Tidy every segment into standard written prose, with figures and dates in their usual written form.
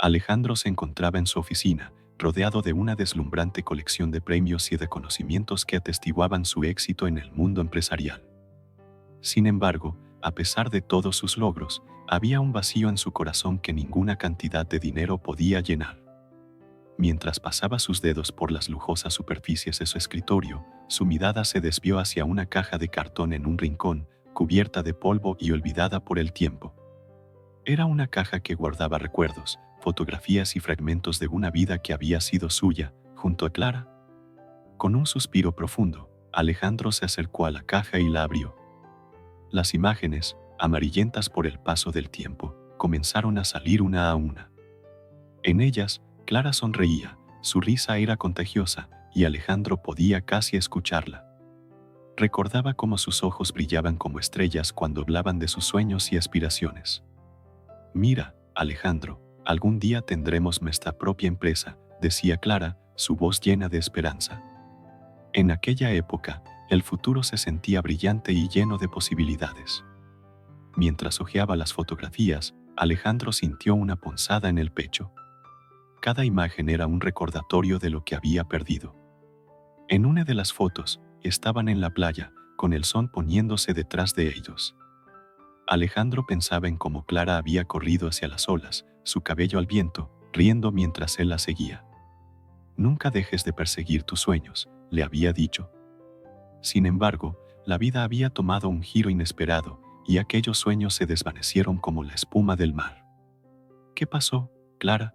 Alejandro se encontraba en su oficina, rodeado de una deslumbrante colección de premios y reconocimientos que atestiguaban su éxito en el mundo empresarial. Sin embargo, a pesar de todos sus logros, había un vacío en su corazón que ninguna cantidad de dinero podía llenar. Mientras pasaba sus dedos por las lujosas superficies de su escritorio, su mirada se desvió hacia una caja de cartón en un rincón, cubierta de polvo y olvidada por el tiempo. Era una caja que guardaba recuerdos, fotografías y fragmentos de una vida que había sido suya, junto a Clara. Con un suspiro profundo, Alejandro se acercó a la caja y la abrió. Las imágenes, amarillentas por el paso del tiempo, comenzaron a salir una a una. En ellas, Clara sonreía, su risa era contagiosa, y Alejandro podía casi escucharla. Recordaba cómo sus ojos brillaban como estrellas cuando hablaban de sus sueños y aspiraciones. «Mira, Alejandro, algún día tendremos nuestra propia empresa», decía Clara, su voz llena de esperanza. En aquella época, el futuro se sentía brillante y lleno de posibilidades. Mientras hojeaba las fotografías, Alejandro sintió una punzada en el pecho. Cada imagen era un recordatorio de lo que había perdido. En una de las fotos, estaban en la playa, con el sol poniéndose detrás de ellos. Alejandro pensaba en cómo Clara había corrido hacia las olas, su cabello al viento, riendo mientras él la seguía. «Nunca dejes de perseguir tus sueños», le había dicho. Sin embargo, la vida había tomado un giro inesperado, y aquellos sueños se desvanecieron como la espuma del mar. «¿Qué pasó, Clara?»,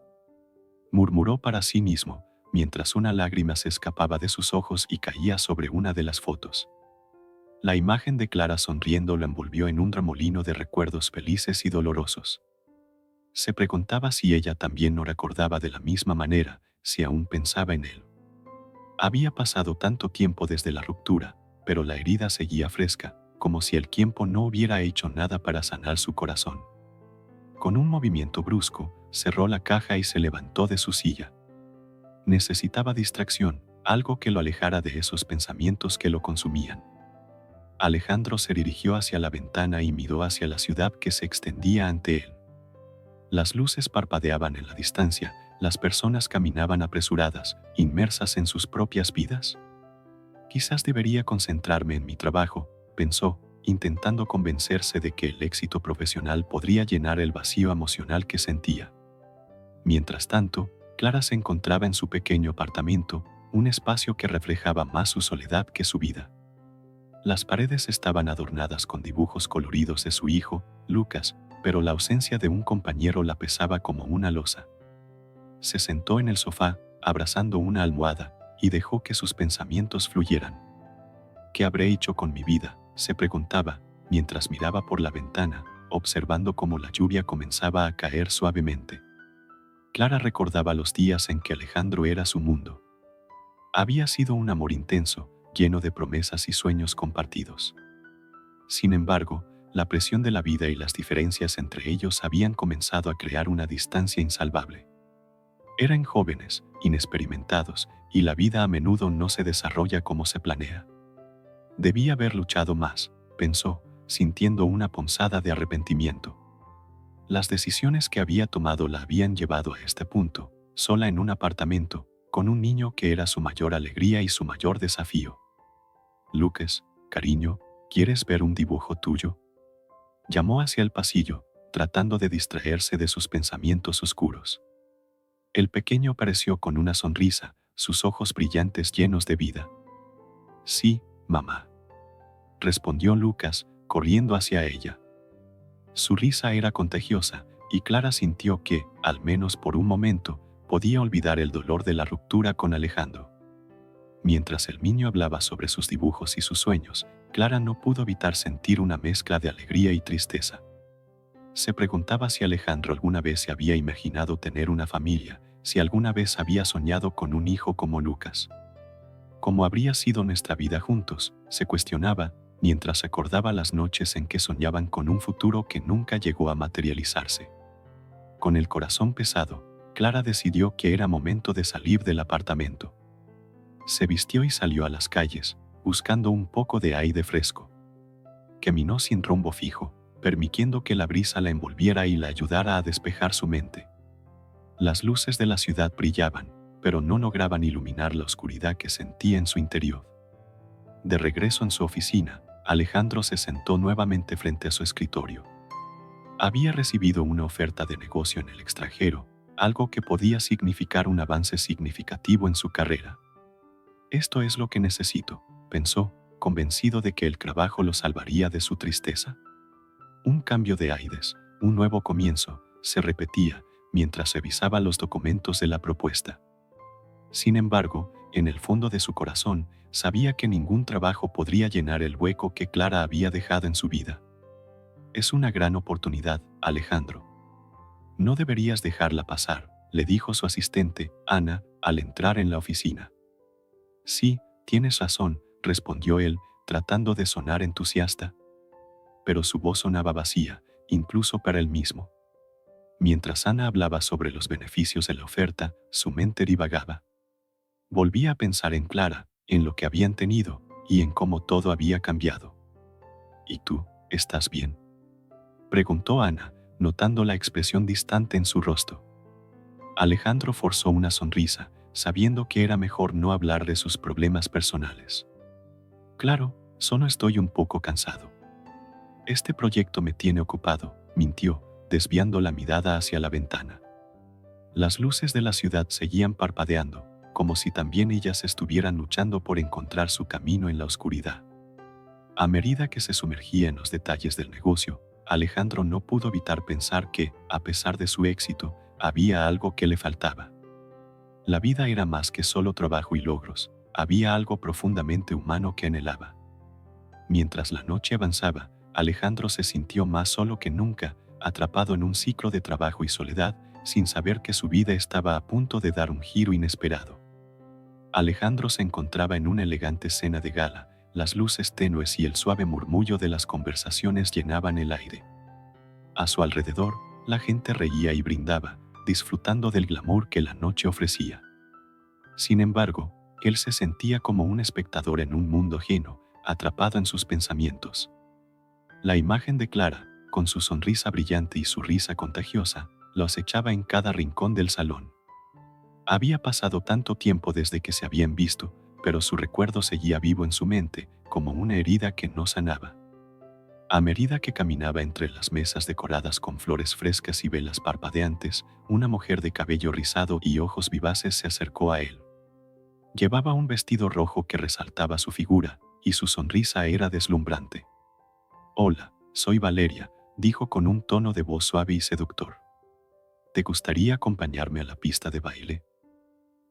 murmuró para sí mismo, mientras una lágrima se escapaba de sus ojos y caía sobre una de las fotos. La imagen de Clara sonriendo lo envolvió en un remolino de recuerdos felices y dolorosos. Se preguntaba si ella también no recordaba de la misma manera, si aún pensaba en él. Había pasado tanto tiempo desde la ruptura, pero la herida seguía fresca, como si el tiempo no hubiera hecho nada para sanar su corazón. Con un movimiento brusco, cerró la caja y se levantó de su silla. Necesitaba distracción, algo que lo alejara de esos pensamientos que lo consumían. Alejandro se dirigió hacia la ventana y miró hacia la ciudad que se extendía ante él. Las luces parpadeaban en la distancia, las personas caminaban apresuradas, inmersas en sus propias vidas. «Quizás debería concentrarme en mi trabajo», pensó, intentando convencerse de que el éxito profesional podría llenar el vacío emocional que sentía. Mientras tanto, Clara se encontraba en su pequeño apartamento, un espacio que reflejaba más su soledad que su vida. Las paredes estaban adornadas con dibujos coloridos de su hijo, Lucas, pero la ausencia de un compañero la pesaba como una losa. Se sentó en el sofá, abrazando una almohada, y dejó que sus pensamientos fluyeran. «¿Qué habré hecho con mi vida?», se preguntaba, mientras miraba por la ventana, observando cómo la lluvia comenzaba a caer suavemente. Clara recordaba los días en que Alejandro era su mundo. Había sido un amor intenso, lleno de promesas y sueños compartidos. Sin embargo, la presión de la vida y las diferencias entre ellos habían comenzado a crear una distancia insalvable. Eran jóvenes, inexperimentados, y la vida a menudo no se desarrolla como se planea. Debía haber luchado más, pensó, sintiendo una punzada de arrepentimiento. Las decisiones que había tomado la habían llevado a este punto, sola en un apartamento, con un niño que era su mayor alegría y su mayor desafío. «Lucas, cariño, ¿quieres ver un dibujo tuyo?», llamó hacia el pasillo, tratando de distraerse de sus pensamientos oscuros. El pequeño apareció con una sonrisa, sus ojos brillantes llenos de vida. «Sí, mamá», respondió Lucas, corriendo hacia ella. Su risa era contagiosa, y Clara sintió que, al menos por un momento, podía olvidar el dolor de la ruptura con Alejandro. Mientras el niño hablaba sobre sus dibujos y sus sueños, Clara no pudo evitar sentir una mezcla de alegría y tristeza. Se preguntaba si Alejandro alguna vez se había imaginado tener una familia, si alguna vez había soñado con un hijo como Lucas. ¿Cómo habría sido nuestra vida juntos?, se cuestionaba, mientras acordaba las noches en que soñaban con un futuro que nunca llegó a materializarse. Con el corazón pesado, Clara decidió que era momento de salir del apartamento. Se vistió y salió a las calles, buscando un poco de aire fresco. Caminó sin rumbo fijo, permitiendo que la brisa la envolviera y la ayudara a despejar su mente. Las luces de la ciudad brillaban, pero no lograban iluminar la oscuridad que sentía en su interior. De regreso en su oficina, Alejandro se sentó nuevamente frente a su escritorio. Había recibido una oferta de negocio en el extranjero, algo que podía significar un avance significativo en su carrera. Esto es lo que necesito, pensó, convencido de que el trabajo lo salvaría de su tristeza. Un cambio de aires, un nuevo comienzo, se repetía mientras revisaba los documentos de la propuesta. Sin embargo, en el fondo de su corazón, sabía que ningún trabajo podría llenar el hueco que Clara había dejado en su vida. Es una gran oportunidad, Alejandro. No deberías dejarla pasar, le dijo su asistente, Ana, al entrar en la oficina. Sí, tienes razón, respondió él, tratando de sonar entusiasta. Pero su voz sonaba vacía, incluso para él mismo. Mientras Ana hablaba sobre los beneficios de la oferta, su mente divagaba. Volvía a pensar en Clara, en lo que habían tenido, y en cómo todo había cambiado. ¿Y tú, estás bien?, preguntó Ana, notando la expresión distante en su rostro. Alejandro forzó una sonrisa, sabiendo que era mejor no hablar de sus problemas personales. Claro, solo estoy un poco cansado. Este proyecto me tiene ocupado, mintió, desviando la mirada hacia la ventana. Las luces de la ciudad seguían parpadeando, como si también ellas estuvieran luchando por encontrar su camino en la oscuridad. A medida que se sumergía en los detalles del negocio, Alejandro no pudo evitar pensar que, a pesar de su éxito, había algo que le faltaba. La vida era más que solo trabajo y logros, había algo profundamente humano que anhelaba. Mientras la noche avanzaba, Alejandro se sintió más solo que nunca, atrapado en un ciclo de trabajo y soledad, sin saber que su vida estaba a punto de dar un giro inesperado. Alejandro se encontraba en una elegante cena de gala, las luces tenues y el suave murmullo de las conversaciones llenaban el aire. A su alrededor, la gente reía y brindaba, disfrutando del glamour que la noche ofrecía. Sin embargo, él se sentía como un espectador en un mundo ajeno, atrapado en sus pensamientos. La imagen de Clara, con su sonrisa brillante y su risa contagiosa, lo acechaba en cada rincón del salón. Había pasado tanto tiempo desde que se habían visto, pero su recuerdo seguía vivo en su mente, como una herida que no sanaba. A medida que caminaba entre las mesas decoradas con flores frescas y velas parpadeantes, una mujer de cabello rizado y ojos vivaces se acercó a él. Llevaba un vestido rojo que resaltaba su figura, y su sonrisa era deslumbrante. «Hola, soy Valeria», dijo con un tono de voz suave y seductor. «¿Te gustaría acompañarme a la pista de baile?».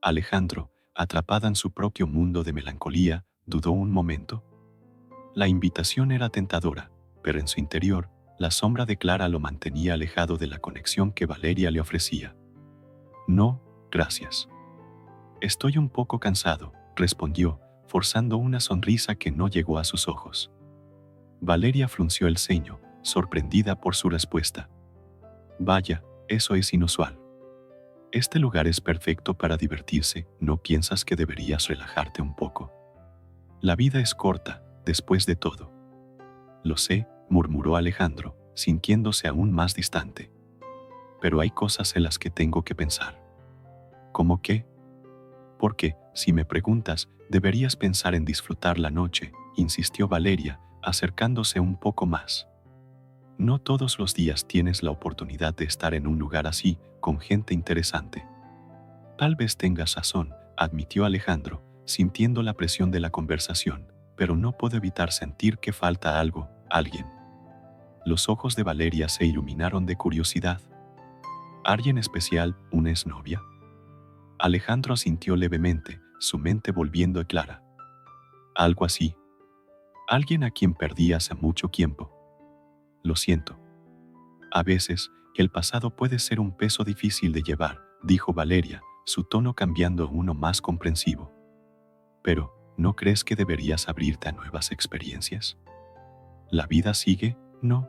Alejandro, atrapada en su propio mundo de melancolía, dudó un momento. La invitación era tentadora, pero en su interior, la sombra de Clara lo mantenía alejado de la conexión que Valeria le ofrecía. «No, gracias. Estoy un poco cansado», respondió, forzando una sonrisa que no llegó a sus ojos. Valeria frunció el ceño, sorprendida por su respuesta. «Vaya, eso es inusual. Este lugar es perfecto para divertirse, ¿no piensas que deberías relajarte un poco? La vida es corta, después de todo». «Lo sé», murmuró Alejandro, sintiéndose aún más distante. «Pero hay cosas en las que tengo que pensar». «¿Cómo qué?». «Porque, si me preguntas, deberías pensar en disfrutar la noche», insistió Valeria, acercándose un poco más. «No todos los días tienes la oportunidad de estar en un lugar así, con gente interesante». «Tal vez tengas razón», admitió Alejandro, sintiendo la presión de la conversación, pero no pudo evitar sentir que falta algo, alguien. Los ojos de Valeria se iluminaron de curiosidad. «¿Alguien especial, una exnovia?». Alejandro asintió levemente, su mente volviendo a Clara. «Algo así. Alguien a quien perdí hace mucho tiempo». «Lo siento. A veces, el pasado puede ser un peso difícil de llevar», dijo Valeria, su tono cambiando a uno más comprensivo. «Pero, ¿no crees que deberías abrirte a nuevas experiencias? La vida sigue, ¿no?».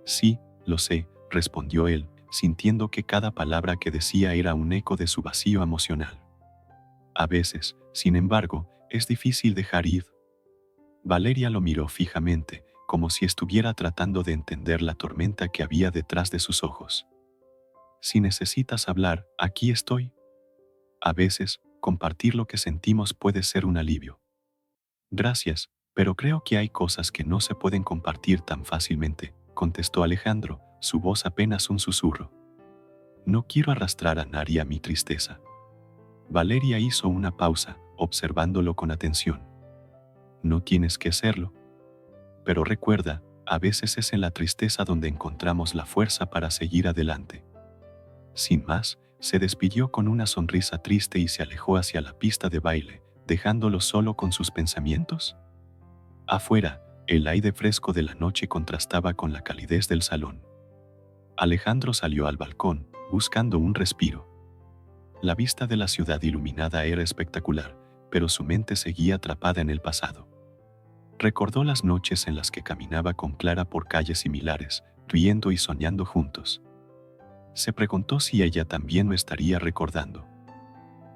«Sí, lo sé», respondió él, sintiendo que cada palabra que decía era un eco de su vacío emocional. «A veces, sin embargo, es difícil dejar ir». Valeria lo miró fijamente, como si estuviera tratando de entender la tormenta que había detrás de sus ojos. Si necesitas hablar, aquí estoy. A veces, compartir lo que sentimos puede ser un alivio. Gracias, pero creo que hay cosas que no se pueden compartir tan fácilmente, contestó Alejandro, su voz apenas un susurro. No quiero arrastrar a nadie a mi tristeza. Valeria hizo una pausa, observándolo con atención. No tienes que hacerlo. Pero recuerda, a veces es en la tristeza donde encontramos la fuerza para seguir adelante. Sin más, se despidió con una sonrisa triste y se alejó hacia la pista de baile, dejándolo solo con sus pensamientos. Afuera, el aire fresco de la noche contrastaba con la calidez del salón. Alejandro salió al balcón, buscando un respiro. La vista de la ciudad iluminada era espectacular, pero su mente seguía atrapada en el pasado. Recordó las noches en las que caminaba con Clara por calles similares, riendo y soñando juntos. Se preguntó si ella también lo estaría recordando.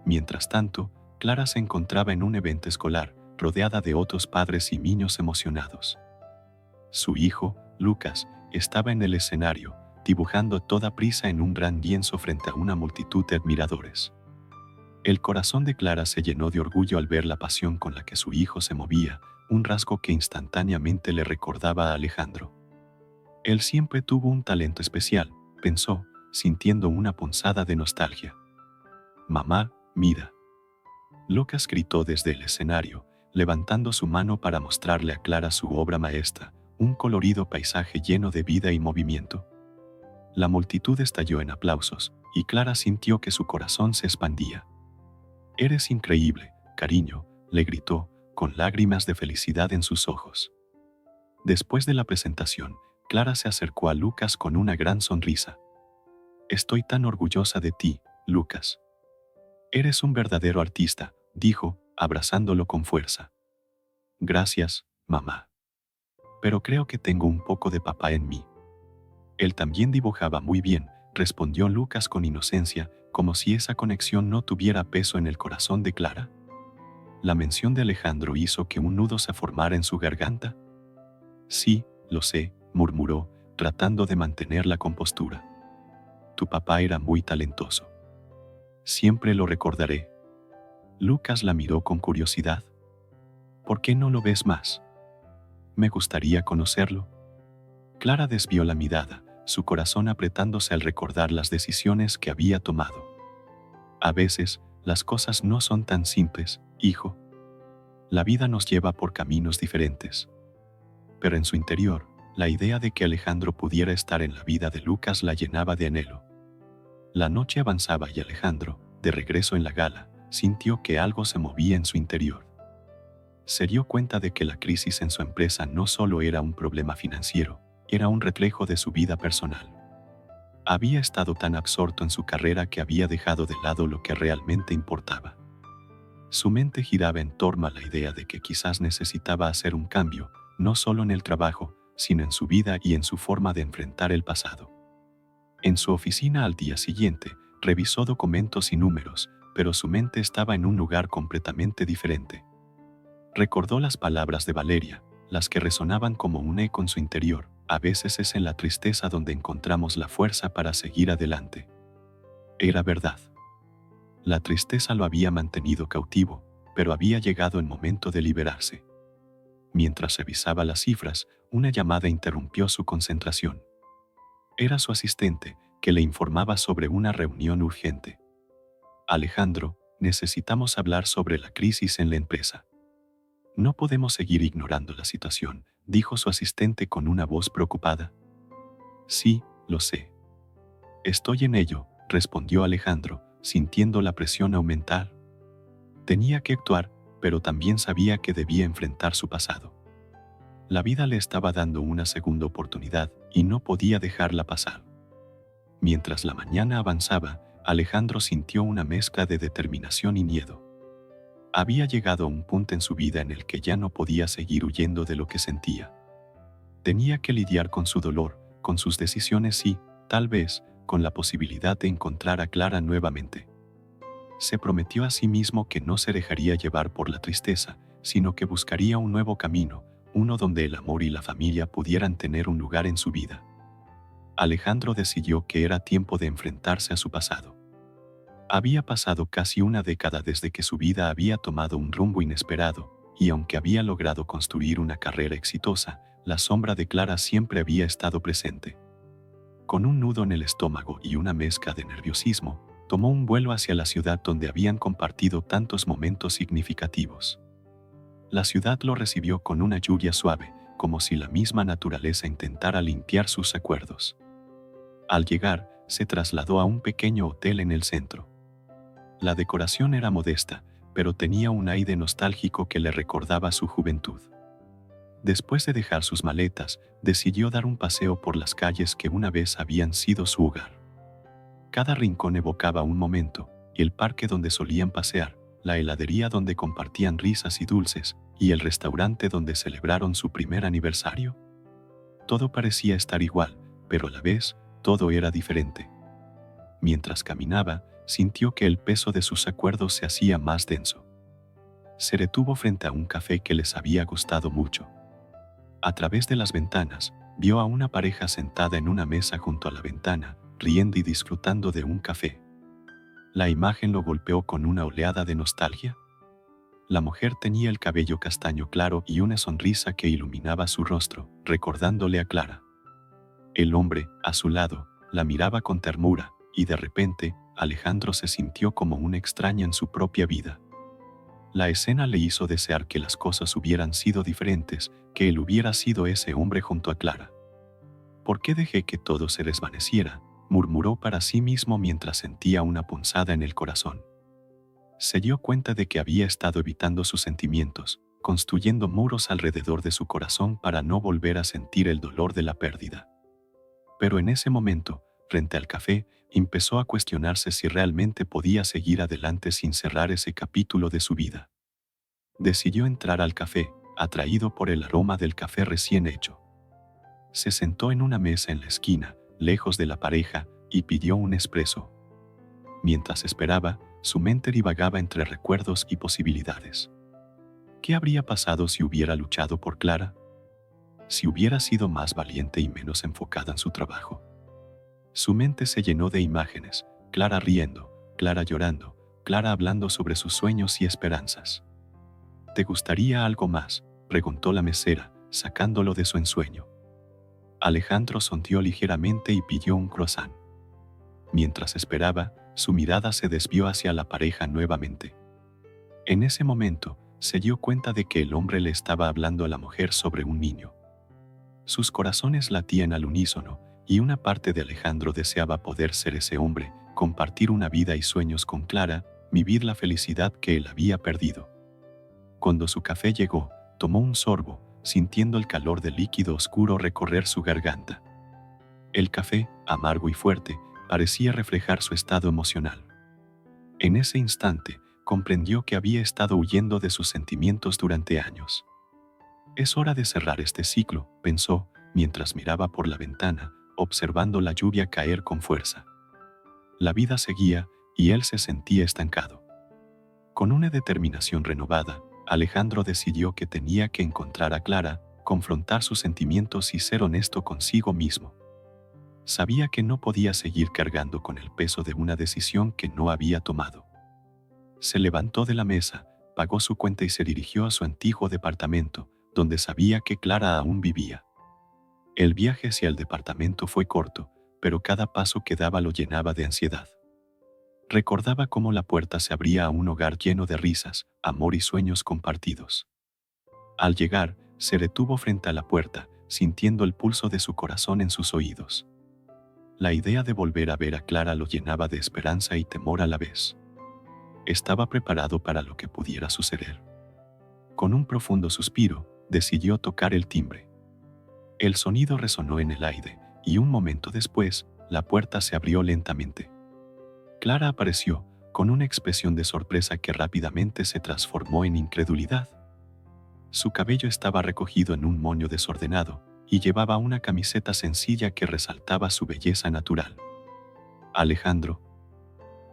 Mientras tanto, Clara se encontraba en un evento escolar, rodeada de otros padres y niños emocionados. Su hijo, Lucas, estaba en el escenario, dibujando a toda prisa en un gran lienzo frente a una multitud de admiradores. El corazón de Clara se llenó de orgullo al ver la pasión con la que su hijo se movía, un rasgo que instantáneamente le recordaba a Alejandro. Él siempre tuvo un talento especial, pensó, sintiendo una punzada de nostalgia. «Mamá, mira». Lucas gritó desde el escenario, levantando su mano para mostrarle a Clara su obra maestra, un colorido paisaje lleno de vida y movimiento. La multitud estalló en aplausos, y Clara sintió que su corazón se expandía. «Eres increíble, cariño», le gritó, con lágrimas de felicidad en sus ojos. Después de la presentación, Clara se acercó a Lucas con una gran sonrisa. «Estoy tan orgullosa de ti, Lucas. Eres un verdadero artista», dijo, abrazándolo con fuerza. «Gracias, mamá. Pero creo que tengo un poco de papá en mí». «Él también dibujaba muy bien», respondió Lucas con inocencia, como si esa conexión no tuviera peso en el corazón de Clara. La mención de Alejandro hizo que un nudo se formara en su garganta. «Sí, lo sé», murmuró, tratando de mantener la compostura. «Tu papá era muy talentoso. Siempre lo recordaré». Lucas la miró con curiosidad. «¿Por qué no lo ves más? Me gustaría conocerlo». Clara desvió la mirada, su corazón apretándose al recordar las decisiones que había tomado. «A veces, las cosas no son tan simples, hijo. La vida nos lleva por caminos diferentes». Pero en su interior, la idea de que Alejandro pudiera estar en la vida de Lucas la llenaba de anhelo. La noche avanzaba y Alejandro, de regreso en la gala, sintió que algo se movía en su interior. Se dio cuenta de que la crisis en su empresa no solo era un problema financiero, era un reflejo de su vida personal. Había estado tan absorto en su carrera que había dejado de lado lo que realmente importaba. Su mente giraba en torno a la idea de que quizás necesitaba hacer un cambio, no solo en el trabajo, sino en su vida y en su forma de enfrentar el pasado. En su oficina al día siguiente, revisó documentos y números, pero su mente estaba en un lugar completamente diferente. Recordó las palabras de Valeria, las que resonaban como un eco en su interior. A veces es en la tristeza donde encontramos la fuerza para seguir adelante. Era verdad. La tristeza lo había mantenido cautivo, pero había llegado el momento de liberarse. Mientras revisaba las cifras, una llamada interrumpió su concentración. Era su asistente, que le informaba sobre una reunión urgente. «Alejandro, necesitamos hablar sobre la crisis en la empresa. No podemos seguir ignorando la situación», dijo su asistente con una voz preocupada. «Sí, lo sé. Estoy en ello», respondió Alejandro, sintiendo la presión aumentar. Tenía que actuar, pero también sabía que debía enfrentar su pasado. La vida le estaba dando una segunda oportunidad y no podía dejarla pasar. Mientras la mañana avanzaba, Alejandro sintió una mezcla de determinación y miedo. Había llegado a un punto en su vida en el que ya no podía seguir huyendo de lo que sentía. Tenía que lidiar con su dolor, con sus decisiones y, tal vez, con la posibilidad de encontrar a Clara nuevamente. Se prometió a sí mismo que no se dejaría llevar por la tristeza, sino que buscaría un nuevo camino, uno donde el amor y la familia pudieran tener un lugar en su vida. Alejandro decidió que era tiempo de enfrentarse a su pasado. Había pasado casi una década desde que su vida había tomado un rumbo inesperado, y aunque había logrado construir una carrera exitosa, la sombra de Clara siempre había estado presente. Con un nudo en el estómago y una mezcla de nerviosismo, tomó un vuelo hacia la ciudad donde habían compartido tantos momentos significativos. La ciudad lo recibió con una lluvia suave, como si la misma naturaleza intentara limpiar sus recuerdos. Al llegar, se trasladó a un pequeño hotel en el centro. La decoración era modesta, pero tenía un aire nostálgico que le recordaba su juventud. Después de dejar sus maletas, decidió dar un paseo por las calles que una vez habían sido su hogar. Cada rincón evocaba un momento, y el parque donde solían pasear, la heladería donde compartían risas y dulces, y el restaurante donde celebraron su primer aniversario. Todo parecía estar igual, pero a la vez, todo era diferente. Mientras caminaba, sintió que el peso de sus acuerdos se hacía más denso. Se detuvo frente a un café que les había gustado mucho. A través de las ventanas, vio a una pareja sentada en una mesa junto a la ventana, riendo y disfrutando de un café. La imagen lo golpeó con una oleada de nostalgia. La mujer tenía el cabello castaño claro y una sonrisa que iluminaba su rostro, recordándole a Clara. El hombre, a su lado, la miraba con ternura, y de repente, Alejandro se sintió como un extraño en su propia vida. La escena le hizo desear que las cosas hubieran sido diferentes, que él hubiera sido ese hombre junto a Clara. ¿Por qué dejé que todo se desvaneciera?, murmuró para sí mismo mientras sentía una punzada en el corazón. Se dio cuenta de que había estado evitando sus sentimientos, construyendo muros alrededor de su corazón para no volver a sentir el dolor de la pérdida. Pero en ese momento, frente al café, empezó a cuestionarse si realmente podía seguir adelante sin cerrar ese capítulo de su vida. Decidió entrar al café, atraído por el aroma del café recién hecho. Se sentó en una mesa en la esquina, lejos de la pareja, y pidió un espresso. Mientras esperaba, su mente divagaba entre recuerdos y posibilidades. ¿Qué habría pasado si hubiera luchado por Clara? Si hubiera sido más valiente y menos enfocada en su trabajo. Su mente se llenó de imágenes, Clara riendo, Clara llorando, Clara hablando sobre sus sueños y esperanzas. ¿Te gustaría algo más?, preguntó la mesera, sacándolo de su ensueño. Alejandro sonrió ligeramente y pidió un croissant. Mientras esperaba, su mirada se desvió hacia la pareja nuevamente. En ese momento, se dio cuenta de que el hombre le estaba hablando a la mujer sobre un niño. Sus corazones latían al unísono, y una parte de Alejandro deseaba poder ser ese hombre, compartir una vida y sueños con Clara, vivir la felicidad que él había perdido. Cuando su café llegó, tomó un sorbo, sintiendo el calor del líquido oscuro recorrer su garganta. El café, amargo y fuerte, parecía reflejar su estado emocional. En ese instante, comprendió que había estado huyendo de sus sentimientos durante años. Es hora de cerrar este ciclo, pensó, mientras miraba por la ventana, observando la lluvia caer con fuerza. La vida seguía, y él se sentía estancado. Con una determinación renovada, Alejandro decidió que tenía que encontrar a Clara, confrontar sus sentimientos y ser honesto consigo mismo. Sabía que no podía seguir cargando con el peso de una decisión que no había tomado. Se levantó de la mesa, pagó su cuenta y se dirigió a su antiguo departamento, donde sabía que Clara aún vivía. El viaje hacia el departamento fue corto, pero cada paso que daba lo llenaba de ansiedad. Recordaba cómo la puerta se abría a un hogar lleno de risas, amor y sueños compartidos. Al llegar, se detuvo frente a la puerta, sintiendo el pulso de su corazón en sus oídos. La idea de volver a ver a Clara lo llenaba de esperanza y temor a la vez. Estaba preparado para lo que pudiera suceder. Con un profundo suspiro, decidió tocar el timbre. El sonido resonó en el aire, y un momento después, la puerta se abrió lentamente. Clara apareció, con una expresión de sorpresa que rápidamente se transformó en incredulidad. Su cabello estaba recogido en un moño desordenado, y llevaba una camiseta sencilla que resaltaba su belleza natural. «Alejandro,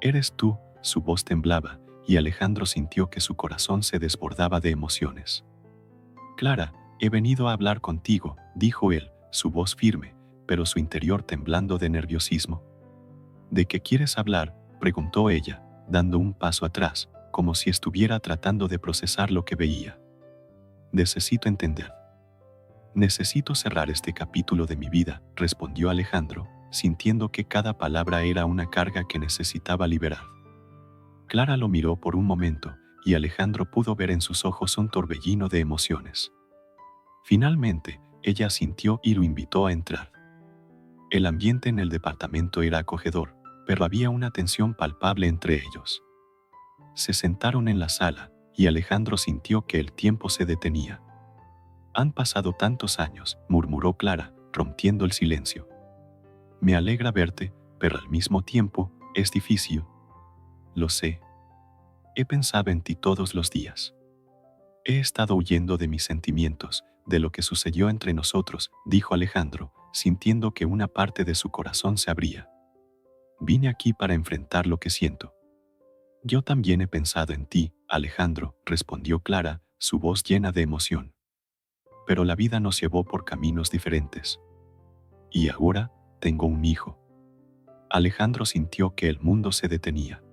¿eres tú?», su voz temblaba, y Alejandro sintió que su corazón se desbordaba de emociones. «Clara, he venido a hablar contigo», dijo él, su voz firme, pero su interior temblando de nerviosismo. ¿De qué quieres hablar?, preguntó ella, dando un paso atrás, como si estuviera tratando de procesar lo que veía. Necesito entender. Necesito cerrar este capítulo de mi vida, respondió Alejandro, sintiendo que cada palabra era una carga que necesitaba liberar. Clara lo miró por un momento, y Alejandro pudo ver en sus ojos un torbellino de emociones. Finalmente, ella asintió y lo invitó a entrar. El ambiente en el departamento era acogedor, pero había una tensión palpable entre ellos. Se sentaron en la sala, y Alejandro sintió que el tiempo se detenía. Han pasado tantos años, murmuró Clara, rompiendo el silencio. Me alegra verte, pero al mismo tiempo, es difícil. Lo sé. He pensado en ti todos los días. He estado huyendo de mis sentimientos, de lo que sucedió entre nosotros, dijo Alejandro, sintiendo que una parte de su corazón se abría. Vine aquí para enfrentar lo que siento. Yo también he pensado en ti, Alejandro, respondió Clara, su voz llena de emoción. Pero la vida nos llevó por caminos diferentes. Y ahora, tengo un hijo. Alejandro sintió que el mundo se detenía.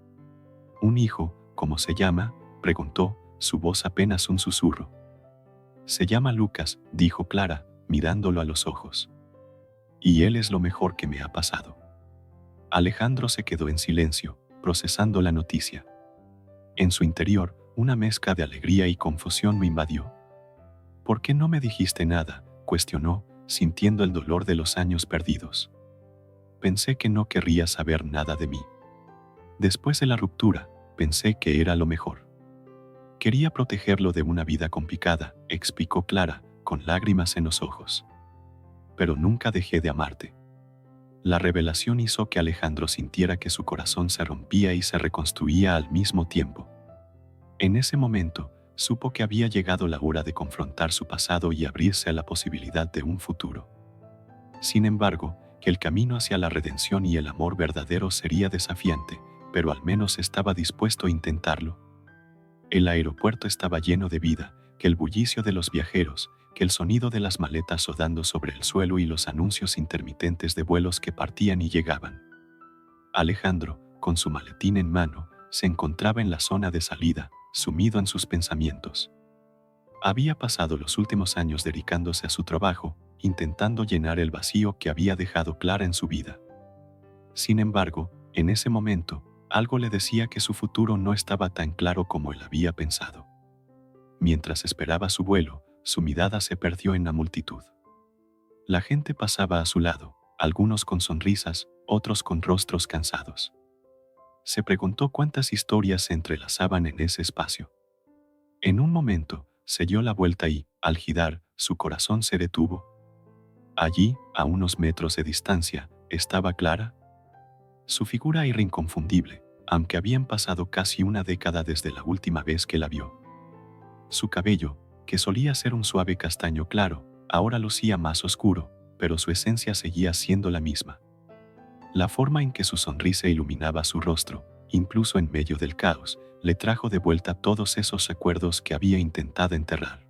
¿Un hijo, cómo se llama?, preguntó, su voz apenas un susurro. Se llama Lucas, dijo Clara, mirándolo a los ojos. Y él es lo mejor que me ha pasado. Alejandro se quedó en silencio, procesando la noticia. En su interior, una mezcla de alegría y confusión lo invadió. ¿Por qué no me dijiste nada?, cuestionó, sintiendo el dolor de los años perdidos. Pensé que no querrías saber nada de mí. Después de la ruptura, pensé que era lo mejor. Quería protegerlo de una vida complicada, explicó Clara, con lágrimas en los ojos. Pero nunca dejé de amarte. La revelación hizo que Alejandro sintiera que su corazón se rompía y se reconstruía al mismo tiempo. En ese momento, supo que había llegado la hora de confrontar su pasado y abrirse a la posibilidad de un futuro. Sin embargo, que el camino hacia la redención y el amor verdadero sería desafiante, pero al menos estaba dispuesto a intentarlo. El aeropuerto estaba lleno de vida, que el bullicio de los viajeros, que el sonido de las maletas rodando sobre el suelo y los anuncios intermitentes de vuelos que partían y llegaban. Alejandro, con su maletín en mano, se encontraba en la zona de salida, sumido en sus pensamientos. Había pasado los últimos años dedicándose a su trabajo, intentando llenar el vacío que había dejado Clara en su vida. Sin embargo, en ese momento, algo le decía que su futuro no estaba tan claro como él había pensado. Mientras esperaba su vuelo, su mirada se perdió en la multitud. La gente pasaba a su lado, algunos con sonrisas, otros con rostros cansados. Se preguntó cuántas historias se entrelazaban en ese espacio. En un momento, se dio la vuelta y, al girar, su corazón se detuvo. Allí, a unos metros de distancia, estaba Clara. Su figura era inconfundible, aunque habían pasado casi una década desde la última vez que la vio. Su cabello, que solía ser un suave castaño claro, ahora lucía más oscuro, pero su esencia seguía siendo la misma. La forma en que su sonrisa iluminaba su rostro, incluso en medio del caos, le trajo de vuelta todos esos recuerdos que había intentado enterrar.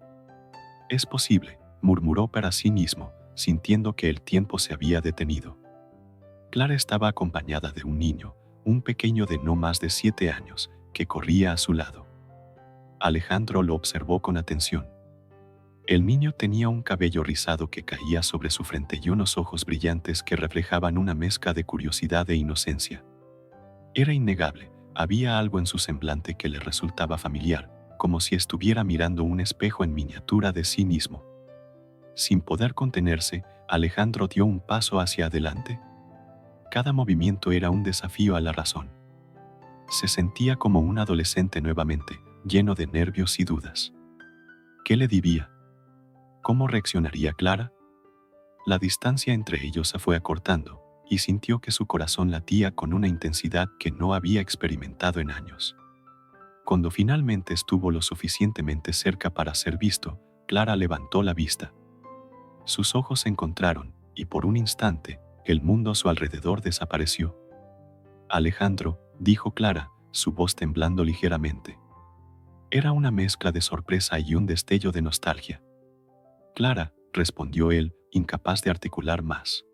Es posible, murmuró para sí mismo, sintiendo que el tiempo se había detenido. Clara estaba acompañada de un niño, un pequeño de no más de 7 años, que corría a su lado. Alejandro lo observó con atención. El niño tenía un cabello rizado que caía sobre su frente y unos ojos brillantes que reflejaban una mezcla de curiosidad e inocencia. Era innegable, había algo en su semblante que le resultaba familiar, como si estuviera mirando un espejo en miniatura de sí mismo. Sin poder contenerse, Alejandro dio un paso hacia adelante. Cada movimiento era un desafío a la razón. Se sentía como un adolescente nuevamente, lleno de nervios y dudas. ¿Qué le diría? ¿Cómo reaccionaría Clara? La distancia entre ellos se fue acortando, y sintió que su corazón latía con una intensidad que no había experimentado en años. Cuando finalmente estuvo lo suficientemente cerca para ser visto, Clara levantó la vista. Sus ojos se encontraron, y por un instante, el mundo a su alrededor desapareció. Alejandro, dijo Clara, su voz temblando ligeramente. Era una mezcla de sorpresa y un destello de nostalgia. Clara, respondió él, incapaz de articular más.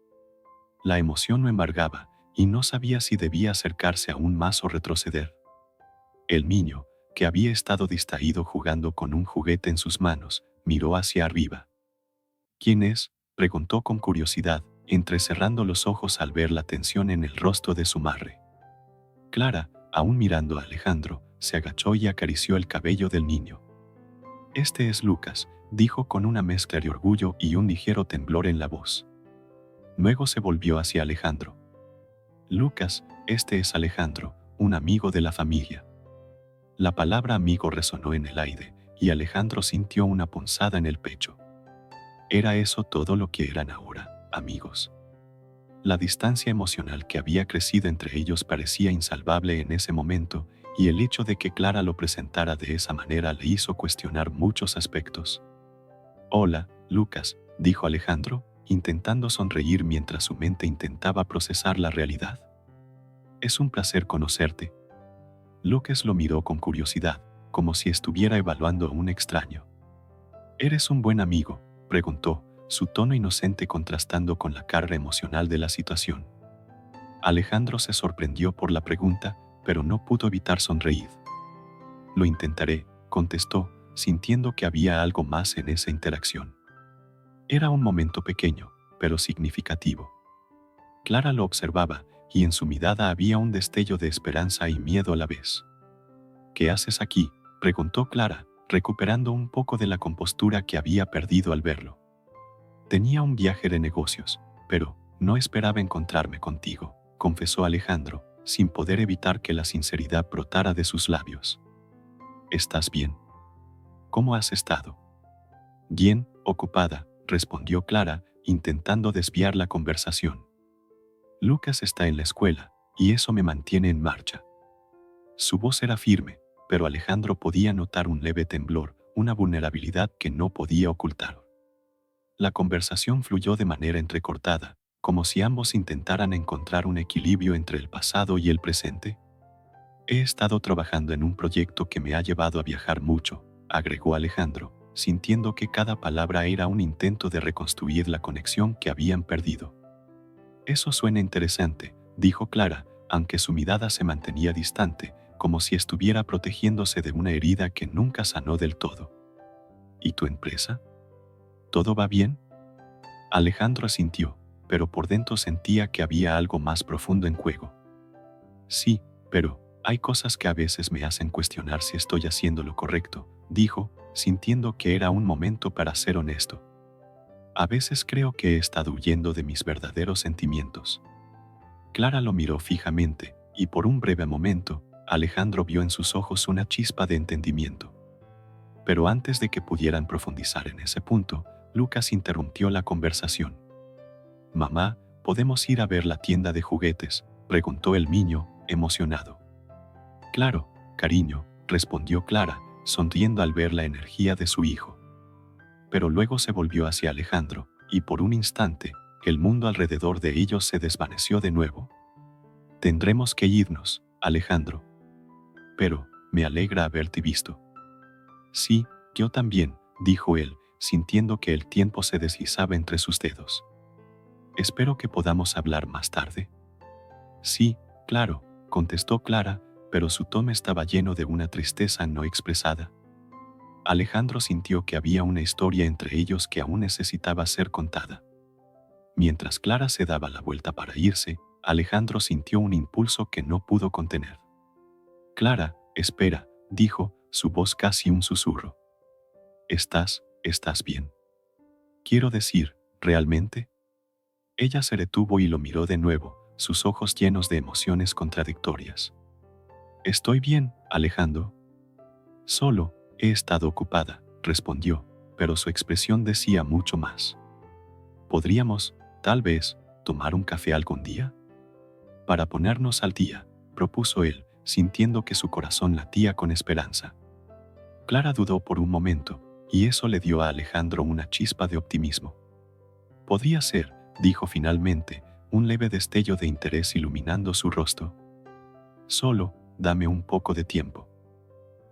La emoción lo embargaba, y no sabía si debía acercarse aún más o retroceder. El niño, que había estado distraído jugando con un juguete en sus manos, miró hacia arriba. ¿Quién es?, preguntó con curiosidad, entrecerrando los ojos al ver la tensión en el rostro de su madre. Clara, aún mirando a Alejandro, se agachó y acarició el cabello del niño. «Este es Lucas», dijo con una mezcla de orgullo y un ligero temblor en la voz. Luego se volvió hacia Alejandro. «Lucas, este es Alejandro, un amigo de la familia». La palabra amigo resonó en el aire, y Alejandro sintió una punzada en el pecho. ¿Era eso todo lo que eran ahora, amigos? La distancia emocional que había crecido entre ellos parecía insalvable en ese momento, y el hecho de que Clara lo presentara de esa manera le hizo cuestionar muchos aspectos. «Hola, Lucas», dijo Alejandro, intentando sonreír mientras su mente intentaba procesar la realidad. «Es un placer conocerte». Lucas lo miró con curiosidad, como si estuviera evaluando a un extraño. «¿Eres un buen amigo?», preguntó, su tono inocente contrastando con la carga emocional de la situación. Alejandro se sorprendió por la pregunta, pero no pudo evitar sonreír. «Lo intentaré», contestó, sintiendo que había algo más en esa interacción. Era un momento pequeño, pero significativo. Clara lo observaba, y en su mirada había un destello de esperanza y miedo a la vez. «¿Qué haces aquí?», preguntó Clara, recuperando un poco de la compostura que había perdido al verlo. «Tenía un viaje de negocios, pero no esperaba encontrarme contigo», confesó Alejandro, sin poder evitar que la sinceridad brotara de sus labios. «¿Estás bien? ¿Cómo has estado?» «Bien, ocupada», respondió Clara, intentando desviar la conversación. «Lucas está en la escuela, y eso me mantiene en marcha». Su voz era firme, pero Alejandro podía notar un leve temblor, una vulnerabilidad que no podía ocultar. La conversación fluyó de manera entrecortada, como si ambos intentaran encontrar un equilibrio entre el pasado y el presente. «He estado trabajando en un proyecto que me ha llevado a viajar mucho», agregó Alejandro, sintiendo que cada palabra era un intento de reconstruir la conexión que habían perdido. «Eso suena interesante», dijo Clara, aunque su mirada se mantenía distante, como si estuviera protegiéndose de una herida que nunca sanó del todo. «¿Y tu empresa? ¿Todo va bien?». Alejandro asintió, pero por dentro sentía que había algo más profundo en juego. «Sí, pero hay cosas que a veces me hacen cuestionar si estoy haciendo lo correcto», dijo, sintiendo que era un momento para ser honesto. «A veces creo que he estado huyendo de mis verdaderos sentimientos». Clara lo miró fijamente, y por un breve momento, Alejandro vio en sus ojos una chispa de entendimiento. Pero antes de que pudieran profundizar en ese punto, Lucas interrumpió la conversación. «Mamá, ¿podemos ir a ver la tienda de juguetes?», preguntó el niño, emocionado. «Claro, cariño», respondió Clara, sonriendo al ver la energía de su hijo. Pero luego se volvió hacia Alejandro, y por un instante, el mundo alrededor de ellos se desvaneció de nuevo. «Tendremos que irnos, Alejandro. Pero me alegra haberte visto». «Sí, yo también», dijo él, sintiendo que el tiempo se deslizaba entre sus dedos. «Espero que podamos hablar más tarde». «Sí, claro», contestó Clara, pero su tono estaba lleno de una tristeza no expresada. Alejandro sintió que había una historia entre ellos que aún necesitaba ser contada. Mientras Clara se daba la vuelta para irse, Alejandro sintió un impulso que no pudo contener. «Clara, espera», dijo, su voz casi un susurro. ¿Estás bien? Quiero decir, ¿realmente?» Ella se detuvo y lo miró de nuevo, sus ojos llenos de emociones contradictorias. «Estoy bien, Alejandro. Solo he estado ocupada», respondió, pero su expresión decía mucho más. «¿Podríamos, tal vez, tomar un café algún día?» «Para ponernos al día», propuso él, sintiendo que su corazón latía con esperanza. Clara dudó por un momento, y eso le dio a Alejandro una chispa de optimismo. «Podría ser», dijo finalmente, un leve destello de interés iluminando su rostro. «Solo, dame un poco de tiempo».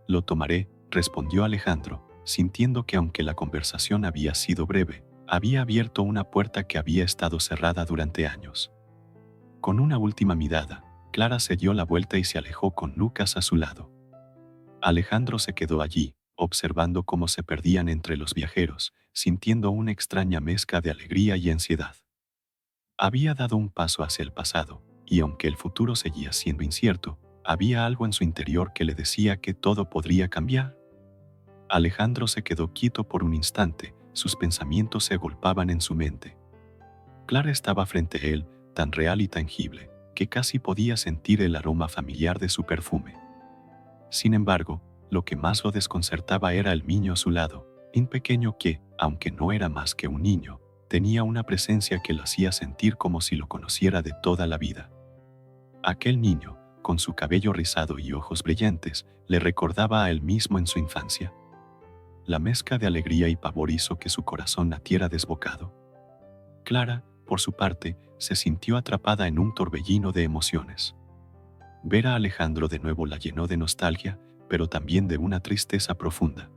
«Lo tomaré», respondió Alejandro, sintiendo que aunque la conversación había sido breve, había abierto una puerta que había estado cerrada durante años. Con una última mirada, Clara se dio la vuelta y se alejó con Lucas a su lado. Alejandro se quedó allí, observando cómo se perdían entre los viajeros, sintiendo una extraña mezcla de alegría y ansiedad. Había dado un paso hacia el pasado, y aunque el futuro seguía siendo incierto, había algo en su interior que le decía que todo podría cambiar. Alejandro se quedó quieto por un instante, sus pensamientos se agolpaban en su mente. Clara estaba frente a él, tan real y tangible, que casi podía sentir el aroma familiar de su perfume. Sin embargo, lo que más lo desconcertaba era el niño a su lado, un pequeño que, aunque no era más que un niño, tenía una presencia que lo hacía sentir como si lo conociera de toda la vida. Aquel niño, con su cabello rizado y ojos brillantes, le recordaba a él mismo en su infancia. La mezcla de alegría y pavor hizo que su corazón latiera desbocado. Clara, por su parte, se sintió atrapada en un torbellino de emociones. Ver a Alejandro de nuevo la llenó de nostalgia, pero también de una tristeza profunda.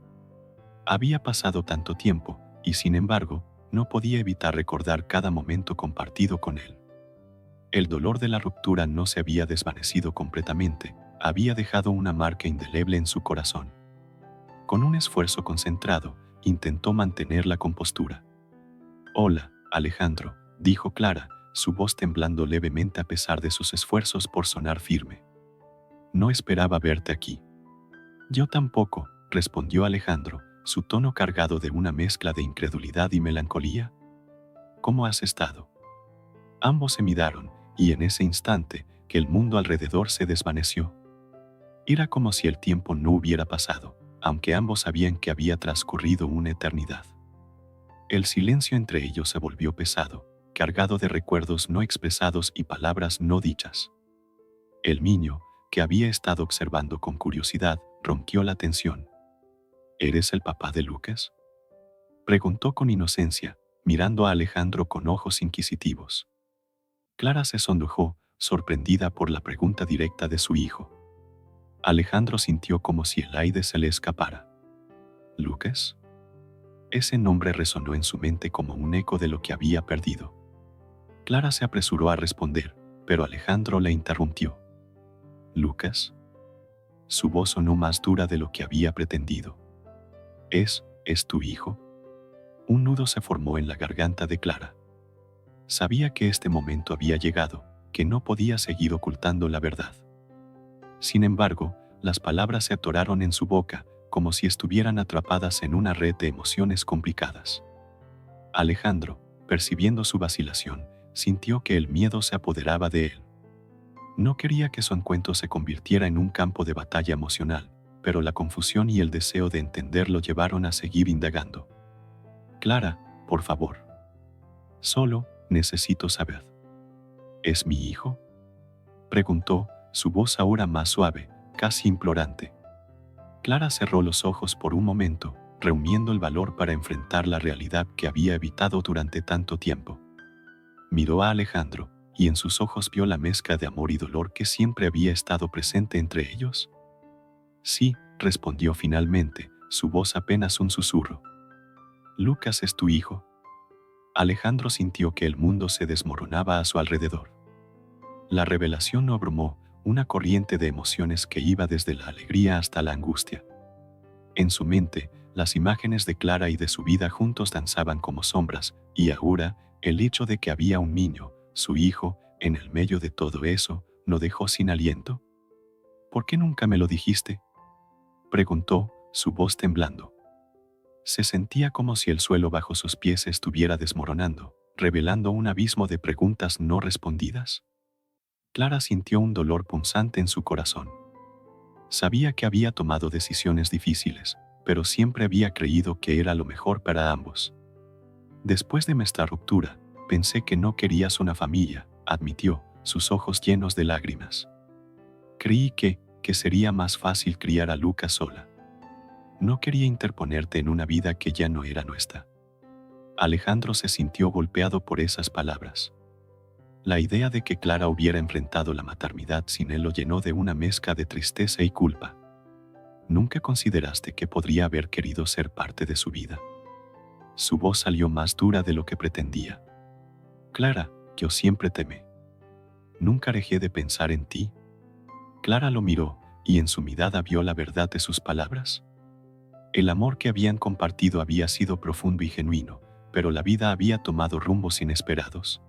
Había pasado tanto tiempo, y sin embargo, no podía evitar recordar cada momento compartido con él. El dolor de la ruptura no se había desvanecido completamente, había dejado una marca indeleble en su corazón. Con un esfuerzo concentrado, intentó mantener la compostura. «Hola, Alejandro», dijo Clara, su voz temblando levemente a pesar de sus esfuerzos por sonar firme. «No esperaba verte aquí». «Yo tampoco», respondió Alejandro, su tono cargado de una mezcla de incredulidad y melancolía. «¿Cómo has estado?». Ambos se miraron, y en ese instante, que el mundo alrededor se desvaneció. Era como si el tiempo no hubiera pasado, aunque ambos sabían que había transcurrido una eternidad. El silencio entre ellos se volvió pesado, cargado de recuerdos no expresados y palabras no dichas. El niño, que había estado observando con curiosidad, rompió la tensión. «¿Eres el papá de Lucas?», preguntó con inocencia, mirando a Alejandro con ojos inquisitivos. Clara se sonrojó, sorprendida por la pregunta directa de su hijo. Alejandro sintió como si el aire se le escapara. «¿Lucas?». Ese nombre resonó en su mente como un eco de lo que había perdido. Clara se apresuró a responder, pero Alejandro la interrumpió. «¿Lucas?». Su voz sonó más dura de lo que había pretendido. ¿Es tu hijo?». Un nudo se formó en la garganta de Clara. Sabía que este momento había llegado, que no podía seguir ocultando la verdad. Sin embargo, las palabras se atoraron en su boca, como si estuvieran atrapadas en una red de emociones complicadas. Alejandro, percibiendo su vacilación, sintió que el miedo se apoderaba de él. No quería que su encuentro se convirtiera en un campo de batalla emocional, pero la confusión y el deseo de entender lo llevaron a seguir indagando. «Clara, por favor. Solo necesito saber. ¿Es mi hijo?», preguntó, su voz ahora más suave, casi implorante. Clara cerró los ojos por un momento, reuniendo el valor para enfrentar la realidad que había evitado durante tanto tiempo. Miró a Alejandro, y en sus ojos vio la mezcla de amor y dolor que siempre había estado presente entre ellos. «Sí», respondió finalmente, su voz apenas un susurro. «¿Lucas es tu hijo?». Alejandro sintió que el mundo se desmoronaba a su alrededor. La revelación lo abrumó, una corriente de emociones que iba desde la alegría hasta la angustia. En su mente, las imágenes de Clara y de su vida juntos danzaban como sombras, y ahora, el hecho de que había un niño, su hijo, en el medio de todo eso, lo dejó sin aliento. «¿Por qué nunca me lo dijiste?», preguntó, su voz temblando. Se sentía como si el suelo bajo sus pies estuviera desmoronando, revelando un abismo de preguntas no respondidas. Clara sintió un dolor punzante en su corazón. Sabía que había tomado decisiones difíciles, pero siempre había creído que era lo mejor para ambos. «Después de nuestra ruptura, pensé que no querías una familia», admitió, sus ojos llenos de lágrimas. «Creí que sería más fácil criar a Lucas sola. No quería interponerte en una vida que ya no era nuestra». Alejandro se sintió golpeado por esas palabras. La idea de que Clara hubiera enfrentado la maternidad sin él lo llenó de una mezcla de tristeza y culpa. «¿Nunca consideraste que podría haber querido ser parte de su vida?». Su voz salió más dura de lo que pretendía. «Clara, yo siempre temé. nunca dejé de pensar en ti. Clara lo miró, y en su mirada vio la verdad de sus palabras. El amor que habían compartido había sido profundo y genuino, pero la vida había tomado rumbos inesperados.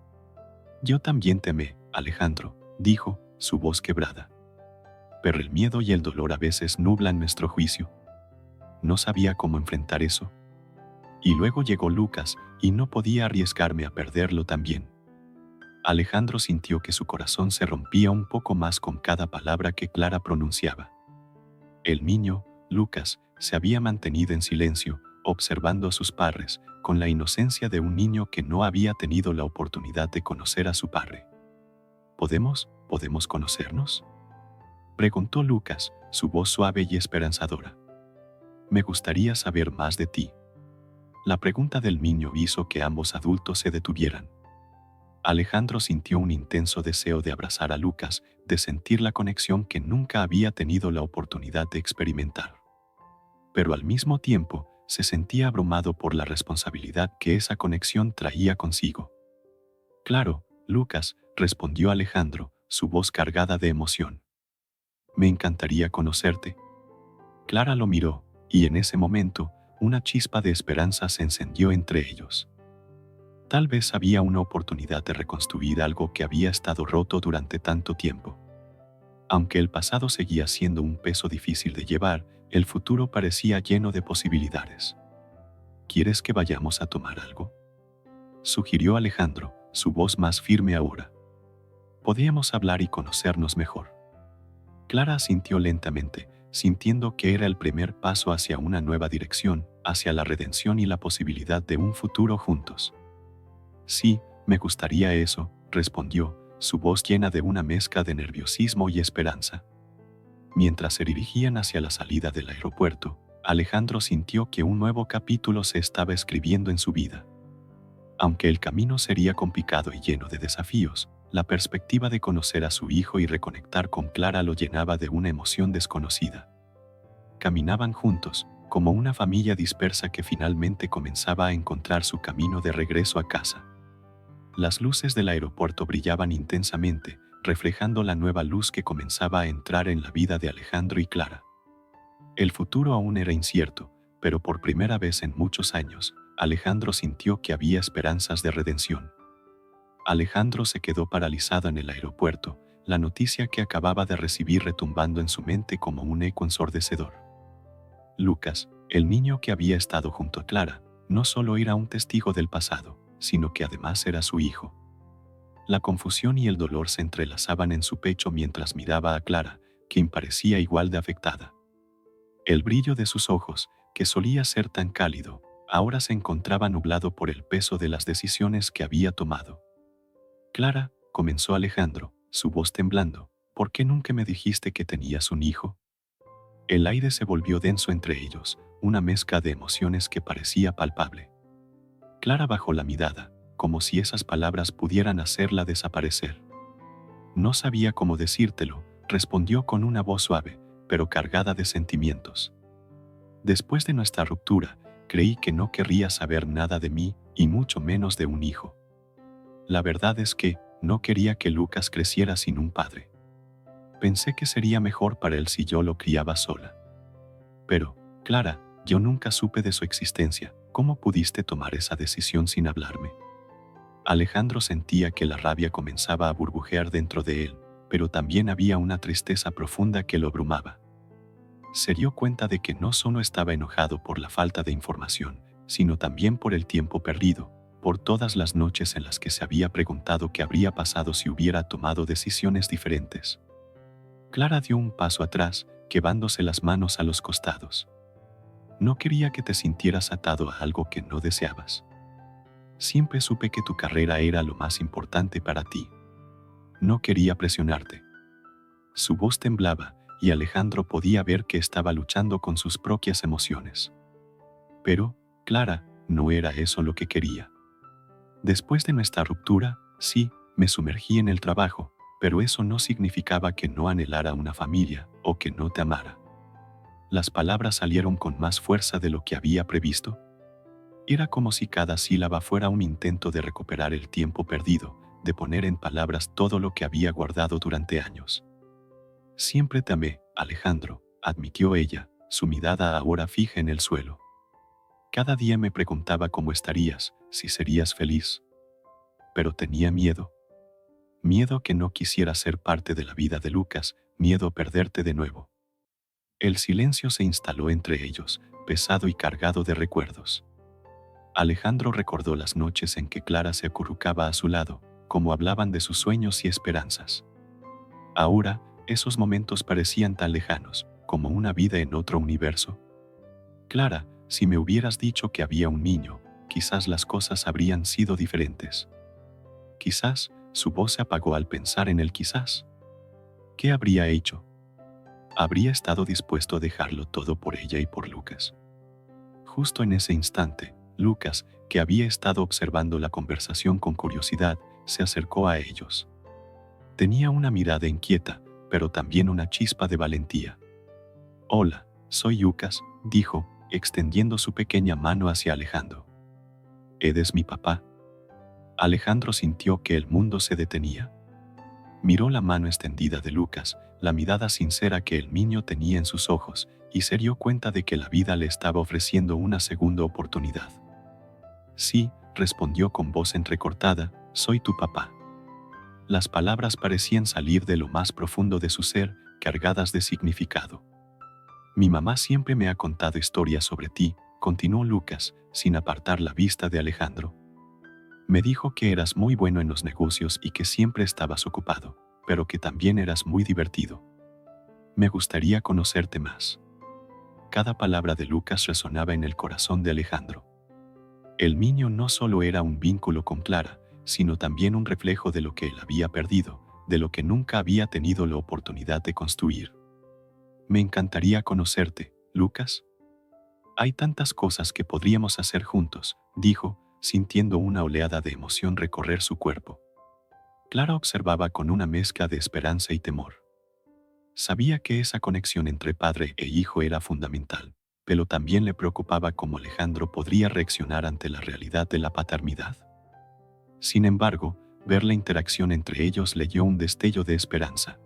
Yo también te amé, Alejandro, dijo, su voz quebrada. Pero el miedo y el dolor a veces nublan nuestro juicio. No sabía cómo enfrentar eso. Y luego llegó Lucas, y no podía arriesgarme a perderlo también. Alejandro sintió que su corazón se rompía un poco más con cada palabra que Clara pronunciaba. El niño, Lucas, se había mantenido en silencio, observando a sus padres, con la inocencia de un niño que no había tenido la oportunidad de conocer a su padre. ¿Podemos conocernos?, preguntó Lucas, su voz suave y esperanzadora. Me gustaría saber más de ti. La pregunta del niño hizo que ambos adultos se detuvieran. Alejandro sintió un intenso deseo de abrazar a Lucas, de sentir la conexión que nunca había tenido la oportunidad de experimentar. Pero al mismo tiempo, se sentía abrumado por la responsabilidad que esa conexión traía consigo. Claro, Lucas, respondió Alejandro, su voz cargada de emoción. Me encantaría conocerte. Clara lo miró, y en ese momento, una chispa de esperanza se encendió entre ellos. Tal vez había una oportunidad de reconstruir algo que había estado roto durante tanto tiempo. Aunque el pasado seguía siendo un peso difícil de llevar, el futuro parecía lleno de posibilidades. ¿Quieres que vayamos a tomar algo?, sugirió Alejandro, su voz más firme ahora. Podíamos hablar y conocernos mejor. Clara asintió lentamente, sintiendo que era el primer paso hacia una nueva dirección, hacia la redención y la posibilidad de un futuro juntos. Sí, me gustaría eso, respondió, su voz llena de una mezcla de nerviosismo y esperanza. Mientras se dirigían hacia la salida del aeropuerto, Alejandro sintió que un nuevo capítulo se estaba escribiendo en su vida. Aunque el camino sería complicado y lleno de desafíos, la perspectiva de conocer a su hijo y reconectar con Clara lo llenaba de una emoción desconocida. Caminaban juntos, como una familia dispersa que finalmente comenzaba a encontrar su camino de regreso a casa. Las luces del aeropuerto brillaban intensamente, reflejando la nueva luz que comenzaba a entrar en la vida de Alejandro y Clara. El futuro aún era incierto, pero por primera vez en muchos años, Alejandro sintió que había esperanzas de redención. Alejandro se quedó paralizado en el aeropuerto, la noticia que acababa de recibir retumbando en su mente como un eco ensordecedor. Lucas, el niño que había estado junto a Clara, no solo era un testigo del pasado, sino que además era su hijo. La confusión y el dolor se entrelazaban en su pecho mientras miraba a Clara, quien parecía igual de afectada. El brillo de sus ojos, que solía ser tan cálido, ahora se encontraba nublado por el peso de las decisiones que había tomado. Clara, comenzó Alejandro, su voz temblando, ¿por qué nunca me dijiste que tenías un hijo? El aire se volvió denso entre ellos, una mezcla de emociones que parecía palpable. Clara bajó la mirada, como si esas palabras pudieran hacerla desaparecer. No sabía cómo decírtelo, respondió con una voz suave, pero cargada de sentimientos. Después de nuestra ruptura, creí que no querrías saber nada de mí, y mucho menos de un hijo. La verdad es que no quería que Lucas creciera sin un padre. Pensé que sería mejor para él si yo lo criaba sola. Pero, Clara, yo nunca supe de su existencia. ¿Cómo pudiste tomar esa decisión sin hablarme? Alejandro sentía que la rabia comenzaba a burbujear dentro de él, pero también había una tristeza profunda que lo abrumaba. Se dio cuenta de que no solo estaba enojado por la falta de información, sino también por el tiempo perdido, por todas las noches en las que se había preguntado qué habría pasado si hubiera tomado decisiones diferentes. Clara dio un paso atrás, llevándose las manos a los costados. No quería que te sintieras atado a algo que no deseabas. Siempre supe que tu carrera era lo más importante para ti. No quería presionarte. Su voz temblaba, y Alejandro podía ver que estaba luchando con sus propias emociones. Pero, Clara, no era eso lo que quería. Después de nuestra ruptura, sí, me sumergí en el trabajo, pero eso no significaba que no anhelara una familia o que no te amara. Las palabras salieron con más fuerza de lo que había previsto. Era como si cada sílaba fuera un intento de recuperar el tiempo perdido, de poner en palabras todo lo que había guardado durante años. Siempre te amé, Alejandro, admitió ella, su mirada ahora fija en el suelo. Cada día me preguntaba cómo estarías, si serías feliz. Pero tenía miedo. Miedo que no quisiera ser parte de la vida de Lucas, miedo a perderte de nuevo. El silencio se instaló entre ellos, pesado y cargado de recuerdos. Alejandro recordó las noches en que Clara se acurrucaba a su lado, como hablaban de sus sueños y esperanzas. Ahora, esos momentos parecían tan lejanos, como una vida en otro universo. Clara, si me hubieras dicho que había un niño, quizás las cosas habrían sido diferentes. Quizás, su voz se apagó al pensar en el quizás. ¿Qué habría hecho? Habría estado dispuesto a dejarlo todo por ella y por Lucas. Justo en ese instante, Lucas, que había estado observando la conversación con curiosidad, se acercó a ellos. Tenía una mirada inquieta, pero también una chispa de valentía. «Hola, soy Lucas», dijo, extendiendo su pequeña mano hacia Alejandro. «¿Eres mi papá?» Alejandro sintió que el mundo se detenía. Miró la mano extendida de Lucas, la mirada sincera que el niño tenía en sus ojos, y se dio cuenta de que la vida le estaba ofreciendo una segunda oportunidad. «Sí», respondió con voz entrecortada, «soy tu papá». Las palabras parecían salir de lo más profundo de su ser, cargadas de significado. «Mi mamá siempre me ha contado historias sobre ti», continuó Lucas, sin apartar la vista de Alejandro. «Me dijo que eras muy bueno en los negocios y que siempre estabas ocupado, pero que también eras muy divertido. Me gustaría conocerte más». Cada palabra de Lucas resonaba en el corazón de Alejandro. El niño no solo era un vínculo con Clara, sino también un reflejo de lo que él había perdido, de lo que nunca había tenido la oportunidad de construir. «Me encantaría conocerte, Lucas. Hay tantas cosas que podríamos hacer juntos», dijo, sintiendo una oleada de emoción recorrer su cuerpo. Clara observaba con una mezcla de esperanza y temor. Sabía que esa conexión entre padre e hijo era fundamental, pero también le preocupaba cómo Alejandro podría reaccionar ante la realidad de la paternidad. Sin embargo, ver la interacción entre ellos le dio un destello de esperanza.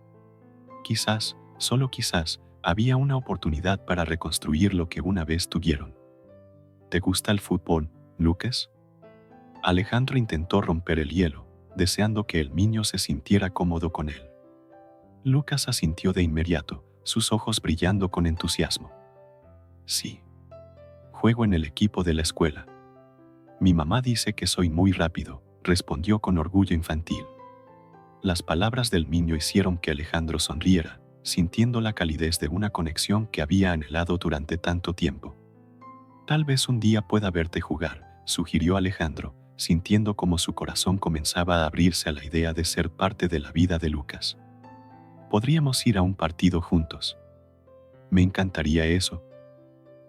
Quizás, solo quizás, había una oportunidad para reconstruir lo que una vez tuvieron. «¿Te gusta el fútbol, Lucas?» Alejandro intentó romper el hielo, deseando que el niño se sintiera cómodo con él. Lucas asintió de inmediato, sus ojos brillando con entusiasmo. «Sí. Juego en el equipo de la escuela. Mi mamá dice que soy muy rápido», respondió con orgullo infantil. Las palabras del niño hicieron que Alejandro sonriera, sintiendo la calidez de una conexión que había anhelado durante tanto tiempo. «Tal vez un día pueda verte jugar», sugirió Alejandro, sintiendo como su corazón comenzaba a abrirse a la idea de ser parte de la vida de Lucas. «Podríamos ir a un partido juntos». «Me encantaría eso».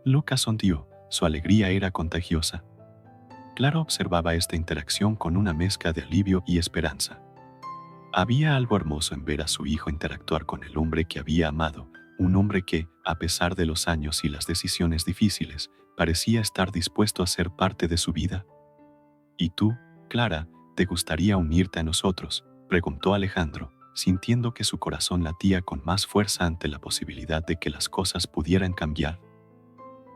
Lucas sonrió, su alegría era contagiosa. Clara observaba esta interacción con una mezcla de alivio y esperanza. Había algo hermoso en ver a su hijo interactuar con el hombre que había amado, un hombre que, a pesar de los años y las decisiones difíciles, parecía estar dispuesto a ser parte de su vida. «¿Y tú, Clara, te gustaría unirte a nosotros?», preguntó Alejandro, sintiendo que su corazón latía con más fuerza ante la posibilidad de que las cosas pudieran cambiar.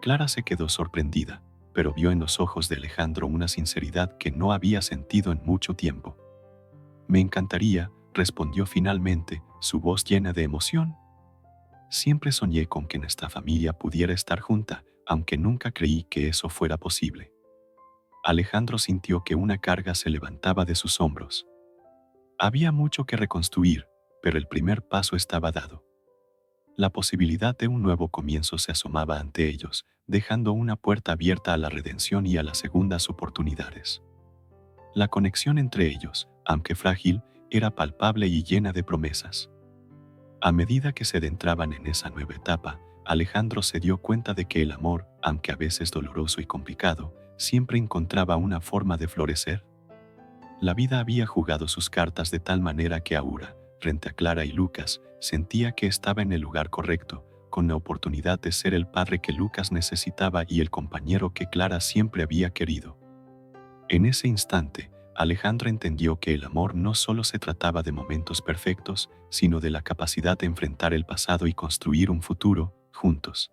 Clara se quedó sorprendida, pero vio en los ojos de Alejandro una sinceridad que no había sentido en mucho tiempo. «Me encantaría», respondió finalmente, su voz llena de emoción. «Siempre soñé con que nuestra familia pudiera estar junta, aunque nunca creí que eso fuera posible». Alejandro sintió que una carga se levantaba de sus hombros. Había mucho que reconstruir, pero el primer paso estaba dado. La posibilidad de un nuevo comienzo se asomaba ante ellos, dejando una puerta abierta a la redención y a las segundas oportunidades. La conexión entre ellos, aunque frágil, era palpable y llena de promesas. A medida que se adentraban en esa nueva etapa, Alejandro se dio cuenta de que el amor, aunque a veces doloroso y complicado, siempre encontraba una forma de florecer. La vida había jugado sus cartas de tal manera que ahora, frente a Clara y Lucas, sentía que estaba en el lugar correcto, con la oportunidad de ser el padre que Lucas necesitaba y el compañero que Clara siempre había querido. En ese instante, Alejandra entendió que el amor no solo se trataba de momentos perfectos, sino de la capacidad de enfrentar el pasado y construir un futuro, juntos.